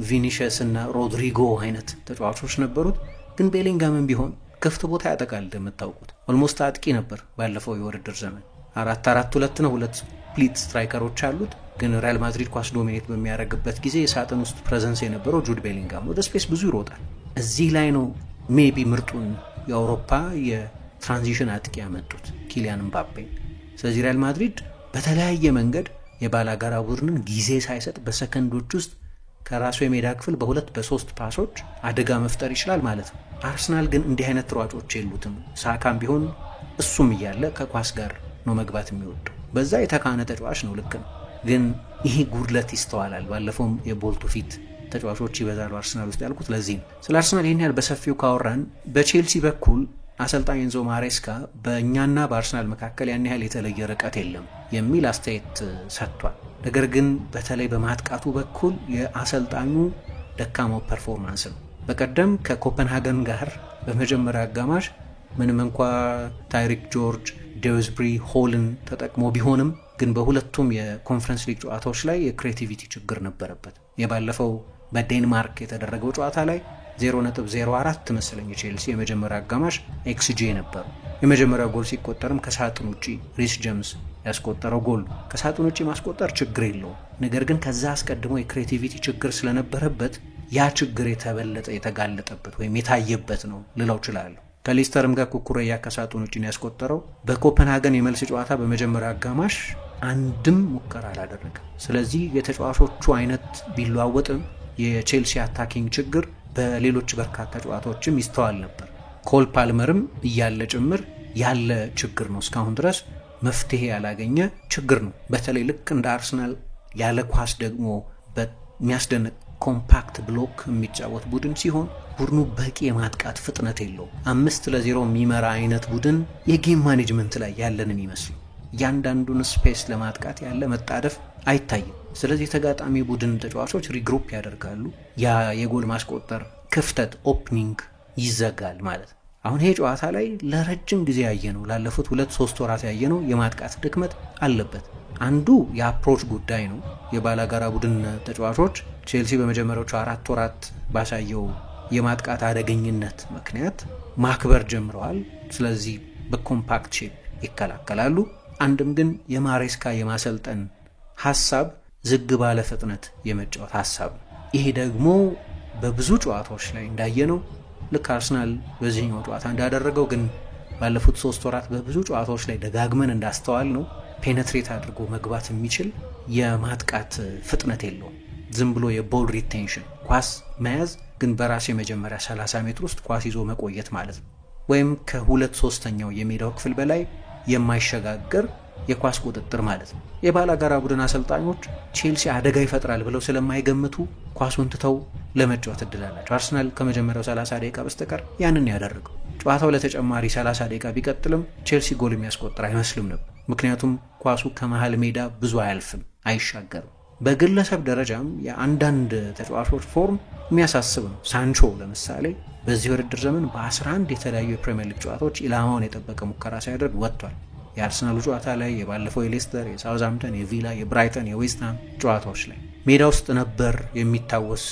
ቪኒሺየስ እና ሮድሪጎ አይነት ተጫዋቾች ነበሩት፣ ግን ቤሊንጋምም ቢሆን ክፍት ቦታ ያጠቃል። እንደምታውቁት ኦልሞስት አጥቂ ነበር ባለፈው የውድድር ዘመን። 4-4-2 ነው፣ 2 ስፕሊት ስትራይከሮች አሉት። ግን ሪያል ማድሪድ ኳስ ዶሚኔት በሚያደርግበት ጊዜ የሳጥን ውስጥ ፕሬዘንስ የነበረው ጁድ ቤሊንጋም ወደ ስፔስ ብዙ ይሮጣል። እዚህ ላይ ነው ሜቢ ምርጡን የአውሮፓ የትራንዚሽን አጥቂ ያመጡት ኪሊያን ምባፔ። ስለዚህ ሪያል ማድሪድ በተለያየ መንገድ የባላጋራ ቡድንን ጊዜ ሳይሰጥ በሰከንዶች ውስጥ ከራሱ የሜዳ ክፍል በ2 በ3 ፓሶች አደጋ መፍጠር ይችላል ማለት ነው። አርሰናል ግን እንዲህ አይነት ሯጮች የሉትም። ሳካም ቢሆን እሱም እያለ ከኳስ ጋር ነው መግባት የሚወደው። በዛ የተካነ ተጫዋች ነው፣ ልክ ነው። ግን ይሄ ጉድለት ይስተዋላል። ባለፈውም የቦልቱ ፊት ተጫዋቾች ይበዛሉ አርሰናል ውስጥ ያልኩት ለዚህ ነው። ስለ አርሰናል ይህን ያህል በሰፊው ካወራን በቼልሲ በኩል አሰልጣኝ ኤንዞ ማሬስካ በእኛና በአርሰናል መካከል ያን ያህል የተለየ ርቀት የለም የሚል አስተያየት ሰጥቷል። ነገር ግን በተለይ በማጥቃቱ በኩል የአሰልጣኙ ደካማው ፐርፎርማንስ ነው። በቀደም ከኮፐንሃገን ጋር በመጀመሪያ አጋማሽ ምንም እንኳ ታይሪክ ጆርጅ፣ ዴውዝብሪ፣ ሆልን ተጠቅሞ ቢሆንም ግን በሁለቱም የኮንፈረንስ ሊግ ጨዋታዎች ላይ የክሬቲቪቲ ችግር ነበረበት። የባለፈው በዴንማርክ የተደረገው ጨዋታ ላይ 0.04 መሰለኝ ቼልሲ የመጀመሪያ አጋማሽ ኤክስጂ ነበረው። የመጀመሪያው ጎል ሲቆጠርም ከሳጥን ውጪ ሪስ ጀምስ ያስቆጠረው ጎል። ከሳጥን ውጪ ማስቆጠር ችግር የለውም፣ ነገር ግን ከዛ አስቀድሞ የክሬቲቪቲ ችግር ስለነበረበት ያ ችግር የተበለጠ የተጋለጠበት ወይም የታየበት ነው ልለው እችላለሁ። ከሌስተርም ጋር ኩኩሬያ ከሳጥን ውጪ ነው ያስቆጠረው። በኮፐንሃገን የመልስ ጨዋታ በመጀመሪያ አጋማሽ አንድም ሙከራ አላደረገም። ስለዚህ የተጫዋቾቹ አይነት ቢለዋወጥም የቼልሲ አታኪንግ ችግር በሌሎች በርካታ ጨዋታዎችም ይስተዋል ነበር። ኮል ፓልመርም እያለ ጭምር ያለ ችግር ነው። እስካሁን ድረስ መፍትሄ ያላገኘ ችግር ነው። በተለይ ልክ እንደ አርሰናል ያለ ኳስ ደግሞ በሚያስደንቅ ኮምፓክት ብሎክ የሚጫወት ቡድን ሲሆን ቡድኑ በቂ የማጥቃት ፍጥነት የለውም። 5-0 የሚመራ አይነት ቡድን የጌም ማኔጅመንት ላይ ያለንን ይመስል እያንዳንዱን ስፔስ ለማጥቃት ያለ መጣደፍ አይታይም። ስለዚህ የተጋጣሚ ቡድን ተጫዋቾች ሪግሩፕ ያደርጋሉ። ያ የጎል ማስቆጠር ክፍተት ኦፕኒንግ ይዘጋል ማለት ነው። አሁን ይሄ ጨዋታ ላይ ለረጅም ጊዜ ያየነው ላለፉት 2-3 ወራት ያየነው የማጥቃት ድክመት አለበት። አንዱ የአፕሮች ጉዳይ ነው። የባላጋራ ቡድን ተጫዋቾች ቼልሲ በመጀመሪያዎቹ 4 ወራት ባሳየው የማጥቃት አደገኝነት ምክንያት ማክበር ጀምረዋል። ስለዚህ በኮምፓክት ሼፕ ይከላከላሉ። አንድም ግን የማሬስካ የማሰልጠን ሐሳብ ዝግ ባለ ፍጥነት የመጫወት ሐሳብ ነው። ይሄ ደግሞ በብዙ ጨዋታዎች ላይ እንዳየነው ልክ አርሰናል በዚህኛው ጨዋታ እንዳደረገው ግን ባለፉት 3 ወራት በብዙ ጨዋታዎች ላይ ደጋግመን እንዳስተዋል ነው ፔኔትሬት አድርጎ መግባት የሚችል የማጥቃት ፍጥነት የለውም። ዝም ብሎ የቦል ሪቴንሽን ኳስ መያዝ ግን በራስ የመጀመሪያ 30 ሜትር ውስጥ ኳስ ይዞ መቆየት ማለት ነው። ወይም ከ2/3 የሜዳው ክፍል በላይ የማይሸጋገር የኳስ ቁጥጥር ማለት ነው። የባላጋራ ቡድን አሰልጣኞች ቼልሲ አደጋ ይፈጥራል ብለው ስለማይገምቱ ኳሱን ትተው ለመጫወት እድል አላቸው። አርሰናል ከመጀመሪያው 30 ደቂቃ በስተቀር ያንን ያደረገው። ጨዋታው ለተጨማሪ 30 ደቂቃ ቢቀጥልም ቼልሲ ጎል የሚያስቆጥር አይመስልም ነበር። ምክንያቱም ኳሱ ከመሃል ሜዳ ብዙ አያልፍም፣ አይሻገርም። በግለሰብ ደረጃም የአንዳንድ ተጫዋቾች ፎርም የሚያሳስብ ነው። ሳንቾ ለምሳሌ በዚህ ውድድር ዘመን በ11 የተለያዩ የፕሪሚየር ሊግ ጨዋታዎች ኢላማውን የጠበቀ ሙከራ ሲያደርግ ወጥቷል። የአርሰናሉ ጨዋታ ላይ፣ የባለፈው የሌስተር፣ የሳውዝሃምፕተን፣ የቪላ፣ የብራይተን፣ የዌስትሃም ጨዋታዎች ላይ ሜዳ ውስጥ ነበር የሚታወስ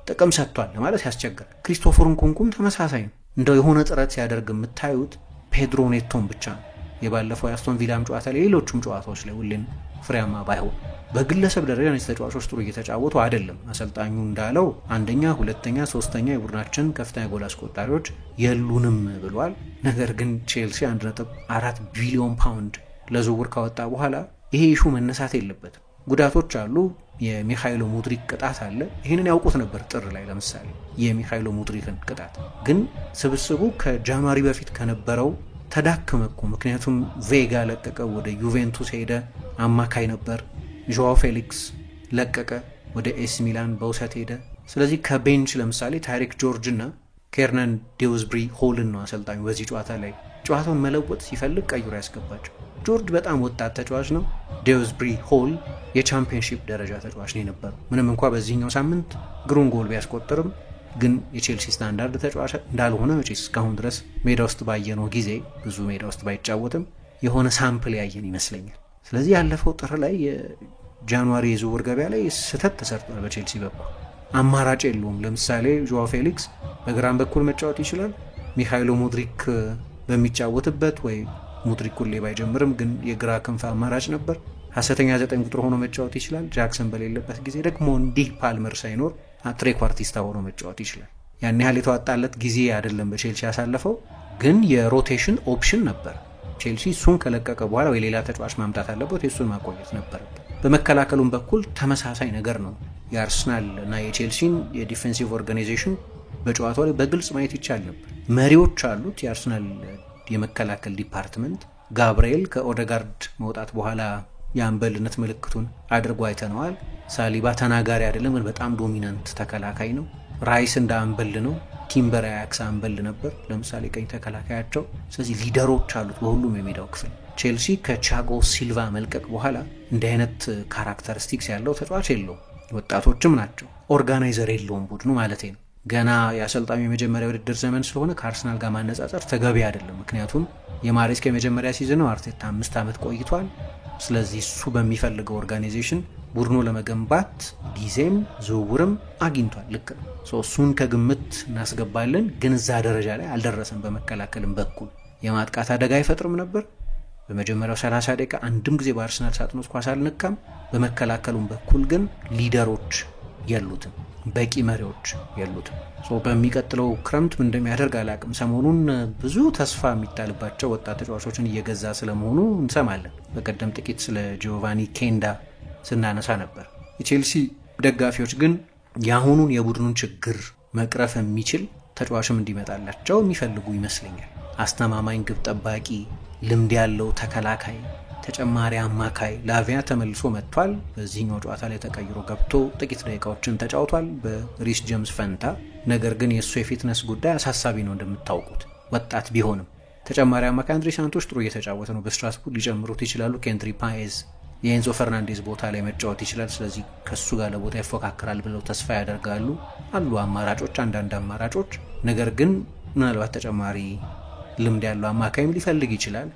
ጥቅም ሰጥቷል ለማለት ያስቸግራል። ክሪስቶፈር ንኩንኩም ተመሳሳይ ነው። እንደው የሆነ ጥረት ሲያደርግ የምታዩት ፔድሮ ኔቶን ብቻ ነው። የባለፈው የአስቶን ቪላም ጨዋታ ላይ፣ ሌሎችም ጨዋታዎች ላይ ሁሌም ፍሬያማ ባይሆን በግለሰብ ደረጃ እነዚህ ተጫዋቾች ጥሩ እየተጫወቱ አይደለም። አሰልጣኙ እንዳለው 1ኛ፣ 2ኛ፣ 3ኛ የቡድናችን ከፍተኛ ጎል አስቆጣሪዎች የሉንም ብሏል። ነገር ግን ቼልሲ 1.4 ቢሊዮን ፓውንድ ለዝውውር ካወጣ በኋላ ይሄ ኢሹ መነሳት የለበትም። ጉዳቶች አሉ። የሚካኤሎ ሙድሪክ ቅጣት አለ። ይህንን ያውቁት ነበር ጥር ላይ ለምሳሌ የሚካኤሎ ሙድሪክን ቅጣት። ግን ስብስቡ ከጃንዋሪ በፊት ከነበረው ተዳከመ እኮ። ምክንያቱም ቬጋ ለቀቀ፣ ወደ ዩቬንቱስ ሄደ፣ አማካይ ነበር። ጆዋ ፌሊክስ ለቀቀ፣ ወደ ኤሲ ሚላን በውሰት ሄደ። ስለዚህ ከቤንች ለምሳሌ ታሪክ ጆርጅ እና ኬርነን ዴውዝብሪ ሆልን ነው አሰልጣኙ በዚህ ጨዋታ ላይ ጨዋታውን መለወጥ ሲፈልግ ቀይሮ ያስገባቸው። ጆርጅ በጣም ወጣት ተጫዋች ነው። ዴውዝብሪ ሆል የቻምፒየንሺፕ ደረጃ ተጫዋች ነው የነበረው። ምንም እንኳ በዚህኛው ሳምንት ግሩን ጎል ቢያስቆጥርም ግን የቼልሲ ስታንዳርድ ተጫዋች እንዳልሆነ መቼስ እስካሁን ድረስ ሜዳ ውስጥ ባየነው ጊዜ ብዙ ሜዳ ውስጥ ባይጫወትም የሆነ ሳምፕል ያየን ይመስለኛል። ስለዚህ ያለፈው ጥር ላይ የጃንዋሪ የዝውውር ገበያ ላይ ስህተት ተሰርቷል በቼልሲ በኩል። አማራጭ የለውም። ለምሳሌ ጆዋ ፌሊክስ በግራም በኩል መጫወት ይችላል። ሚካኤሎ ሙድሪክ በሚጫወትበት ወይ ሙድሪክ ሁሌ ባይጀምርም ግን የግራ ክንፍ አማራጭ ነበር። ሐሰተኛ 9 ቁጥር ሆኖ መጫወት ይችላል። ጃክሰን በሌለበት ጊዜ ደግሞ እንዲህ ፓልመር ሳይኖር ትሬኳርቲስታ ሆኖ መጫወት ይችላል። ያን ያህል የተዋጣለት ጊዜ አይደለም በቼልሲ ያሳለፈው፣ ግን የሮቴሽን ኦፕሽን ነበር። ቼልሲ እሱን ከለቀቀ በኋላ ወይ ሌላ ተጫዋች ማምጣት አለበት፣ የእሱን ማቆየት ነበረበት። በመከላከሉም በኩል ተመሳሳይ ነገር ነው። የአርሰናል እና የቼልሲን የዲፌንሲቭ ኦርጋናይዜሽን በጨዋታው ላይ በግልጽ ማየት ይቻል ነበር። መሪዎች አሉት የአርሰናል የመከላከል ዲፓርትመንት። ጋብርኤል ከኦደጋርድ መውጣት በኋላ የአምበልነት ምልክቱን አድርጎ አይተነዋል። ሳሊባ ተናጋሪ አይደለም፣ ግን በጣም ዶሚናንት ተከላካይ ነው። ራይስ እንደ አምበል ነው። ኪምበር አያክስ አምበል ነበር ለምሳሌ ቀኝ ተከላካያቸው። ስለዚህ ሊደሮች አሉት በሁሉም የሜዳው ክፍል። ቼልሲ ከቻጎ ሲልቫ መልቀቅ በኋላ እንዲህ አይነት ካራክተሪስቲክስ ያለው ተጫዋች የለውም። ወጣቶችም ናቸው። ኦርጋናይዘር የለውም ቡድኑ ማለት ነው። ገና የአሰልጣኙ የመጀመሪያ ውድድር ዘመን ስለሆነ ከአርሰናል ጋር ማነጻጸር ተገቢ አይደለም። ምክንያቱም የማሬስካ የመጀመሪያ ሲዝን ነው። አርቴታ 5 ዓመት ቆይቷል። ስለዚህ እሱ በሚፈልገው ኦርጋናይዜሽን ቡድኑ ለመገንባት ጊዜም ዝውውርም አግኝቷል። ልክ ነው። እሱን ከግምት እናስገባለን። ግን እዛ ደረጃ ላይ አልደረሰም። በመከላከልም በኩል የማጥቃት አደጋ አይፈጥርም ነበር። በመጀመሪያው 30 ደቂቃ አንድም ጊዜ በአርሰናል ሳጥን ውስጥ ኳስ አልነካም። በመከላከሉም በኩል ግን ሊደሮች የሉትም፣ በቂ መሪዎች የሉትም። በሚቀጥለው ክረምት ምን እንደሚያደርግ አላቅም። ሰሞኑን ብዙ ተስፋ የሚጣልባቸው ወጣት ተጫዋቾችን እየገዛ ስለመሆኑ እንሰማለን። በቀደም ጥቂት ስለ ጂዮቫኒ ኬንዳ ስናነሳ ነበር። የቼልሲ ደጋፊዎች ግን የአሁኑን የቡድኑን ችግር መቅረፍ የሚችል ተጫዋችም እንዲመጣላቸው የሚፈልጉ ይመስለኛል። አስተማማኝ ግብ ጠባቂ፣ ልምድ ያለው ተከላካይ፣ ተጨማሪ አማካይ። ላቪያ ተመልሶ መጥቷል። በዚህኛው ጨዋታ ላይ ተቀይሮ ገብቶ ጥቂት ደቂቃዎችን ተጫውቷል በሪስ ጄምስ ፈንታ። ነገር ግን የእሱ የፊትነስ ጉዳይ አሳሳቢ ነው። እንደምታውቁት ወጣት ቢሆንም ተጨማሪ አማካይ አንድሬ ሳንቶስ ጥሩ እየተጫወተ ነው። በስትራስቡርግ ሊጨምሩት ይችላሉ። ኬንትሪ ፓኤዝ የኤንዞ ፈርናንዴዝ ቦታ ላይ መጫወት ይችላል። ስለዚህ ከሱ ጋር ለቦታ ይፎካከራል ብለው ተስፋ ያደርጋሉ። አሉ አማራጮች፣ አንዳንድ አማራጮች። ነገር ግን ምናልባት ተጨማሪ ልምድ ያለው አማካይም ሊፈልግ ይችላል።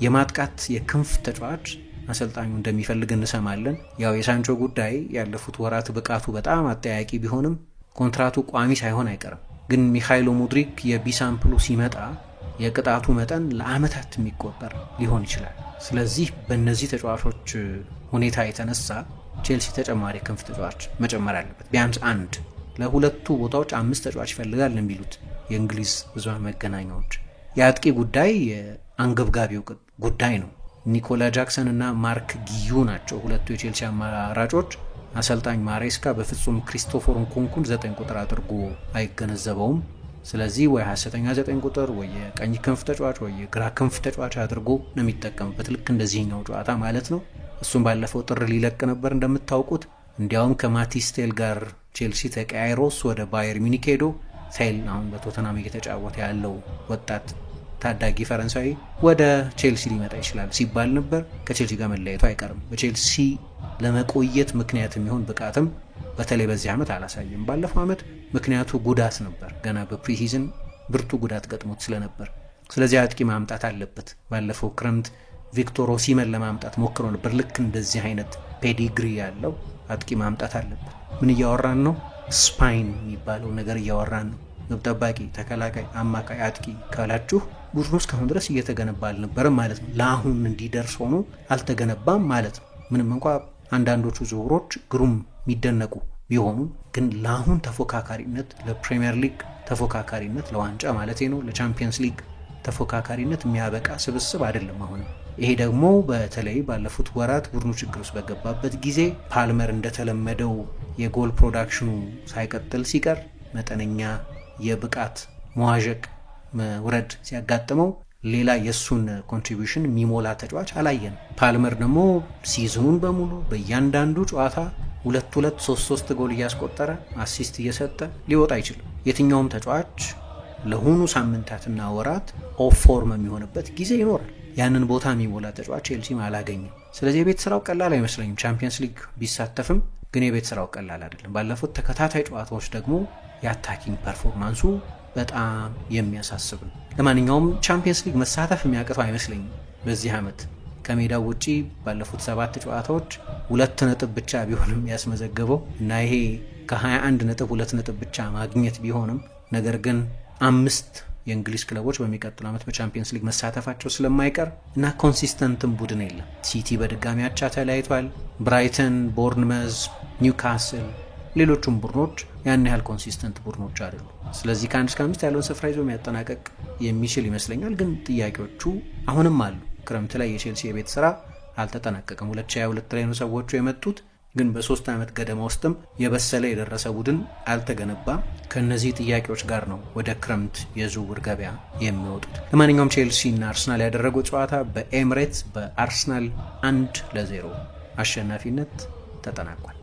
የማጥቃት የክንፍ ተጫዋች አሰልጣኙ እንደሚፈልግ እንሰማለን። ያው የሳንቾ ጉዳይ ያለፉት ወራት ብቃቱ በጣም አጠያቂ ቢሆንም ኮንትራቱ ቋሚ ሳይሆን አይቀርም። ግን ሚካኤሎ ሙድሪክ የቢሳምፕሉ ሲመጣ የቅጣቱ መጠን ለአመታት የሚቆጠር ሊሆን ይችላል። ስለዚህ በእነዚህ ተጫዋቾች ሁኔታ የተነሳ ቼልሲ ተጨማሪ ክንፍ ተጫዋች መጨመር አለበት። ቢያንስ አንድ፣ ለሁለቱ ቦታዎች 5 ተጫዋች ይፈልጋል የሚሉት የእንግሊዝ ብዙሃን መገናኛዎች። የአጥቂ ጉዳይ የአንገብጋቢው ጉዳይ ነው። ኒኮላ ጃክሰን እና ማርክ ጊዩ ናቸው ሁለቱ የቼልሲ አማራጮች። አሰልጣኝ ማሬስካ በፍጹም ክሪስቶፈር ንኩንኩን 9 ቁጥር አድርጎ አይገነዘበውም። ስለዚህ ወይ ሐሰተኛ 9 ቁጥር ወይ የቀኝ ክንፍ ተጫዋች ወይ የግራ ክንፍ ተጫዋች አድርጎ ነው የሚጠቀምበት፣ ልክ እንደዚህኛው ጨዋታ ማለት ነው። እሱም ባለፈው ጥር ሊለቅ ነበር እንደምታውቁት። እንዲያውም ከማቲስ ቴል ጋር ቼልሲ ተቀያይሮስ ወደ ባየር ሚኒክ ሄዶ ቴል አሁን በቶተናም እየተጫወተ ያለው ወጣት ታዳጊ ፈረንሳዊ ወደ ቼልሲ ሊመጣ ይችላል ሲባል ነበር። ከቼልሲ ጋር መለያየቱ አይቀርም። በቼልሲ ለመቆየት ምክንያት የሚሆን ብቃትም በተለይ በዚህ ዓመት አላሳየም። ባለፈው ዓመት ምክንያቱ ጉዳት ነበር። ገና በፕሪሲዝን ብርቱ ጉዳት ገጥሞት ስለነበር። ስለዚህ አጥቂ ማምጣት አለበት። ባለፈው ክረምት ቪክቶር ኦሲመን ለማምጣት ሞክሮ ነበር። ልክ እንደዚህ አይነት ፔዲግሪ ያለው አጥቂ ማምጣት አለበት። ምን እያወራን ነው? ስፓይን የሚባለው ነገር እያወራን ነው። ግብ ጠባቂ፣ ተከላካይ፣ አማካይ፣ አጥቂ ካላችሁ ቡድኑ እስካሁን ድረስ እየተገነባ አልነበረም ማለት ነው። ለአሁን እንዲደርስ ሆኖ አልተገነባም ማለት ነው። ምንም እንኳ አንዳንዶቹ ዝውውሮች ግሩም የሚደነቁ ቢሆኑም ግን ለአሁን ተፎካካሪነት፣ ለፕሪሚየር ሊግ ተፎካካሪነት፣ ለዋንጫ ማለት ነው፣ ለቻምፒየንስ ሊግ ተፎካካሪነት የሚያበቃ ስብስብ አይደለም አሁን። ይሄ ደግሞ በተለይ ባለፉት ወራት ቡድኑ ችግር ውስጥ በገባበት ጊዜ ፓልመር እንደተለመደው የጎል ፕሮዳክሽኑ ሳይቀጥል ሲቀር መጠነኛ የብቃት መዋዠቅ መውረድ ሲያጋጥመው ሌላ የሱን ኮንትሪቢዩሽን የሚሞላ ተጫዋች አላየን። ፓልመር ደግሞ ሲዝኑን በሙሉ በእያንዳንዱ ጨዋታ 2-2 3-3 ጎል እያስቆጠረ አሲስት እየሰጠ ሊወጣ አይችልም። የትኛውም ተጫዋች ለሆኑ ሳምንታትና ወራት ኦፍ ፎርም የሚሆንበት ጊዜ ይኖራል። ያንን ቦታ የሚሞላ ተጫዋች ቼልሲ አላገኘም። ስለዚህ የቤት ስራው ቀላል አይመስለኝም። ቻምፒየንስ ሊግ ቢሳተፍም ግን የቤት ስራው ቀላል አይደለም። ባለፉት ተከታታይ ጨዋታዎች ደግሞ የአታኪንግ ፐርፎርማንሱ በጣም የሚያሳስብ ነው። ለማንኛውም ቻምፒየንስ ሊግ መሳተፍ የሚያቅተው አይመስለኝም በዚህ ዓመት። ከሜዳው ውጪ ባለፉት 7 ጨዋታዎች 2 ነጥብ ብቻ ቢሆንም ያስመዘገበው እና ይሄ ከ21 ነጥብ 2 ነጥብ ብቻ ማግኘት ቢሆንም ነገር ግን 5 የእንግሊዝ ክለቦች በሚቀጥለው ዓመት በቻምፒየንስ ሊግ መሳተፋቸው ስለማይቀር እና ኮንሲስተንትም ቡድን የለም። ሲቲ በድጋሚ አቻ ተለያይቷል። ብራይተን፣ ቦርንመዝ፣ ኒውካስል፣ ሌሎቹም ቡድኖች ያን ያህል ኮንሲስተንት ቡድኖች አይደሉም። ስለዚህ ከ1 እስከ 5 ያለውን ስፍራ ይዞ የሚያጠናቀቅ የሚችል ይመስለኛል። ግን ጥያቄዎቹ አሁንም አሉ። ክረምት ላይ የቼልሲ የቤት ስራ አልተጠናቀቀም። 2022 ላይ ነው ሰዎቹ የመጡት። ግን በ3 ዓመት ገደማ ውስጥም የበሰለ የደረሰ ቡድን አልተገነባም። ከነዚህ ጥያቄዎች ጋር ነው ወደ ክረምት የዝውውር ገበያ የሚወጡት። ለማንኛውም ቼልሲ እና አርሰናል ያደረጉት ጨዋታ በኤምሬትስ በአርሰናል 1-0 አሸናፊነት ተጠናቋል።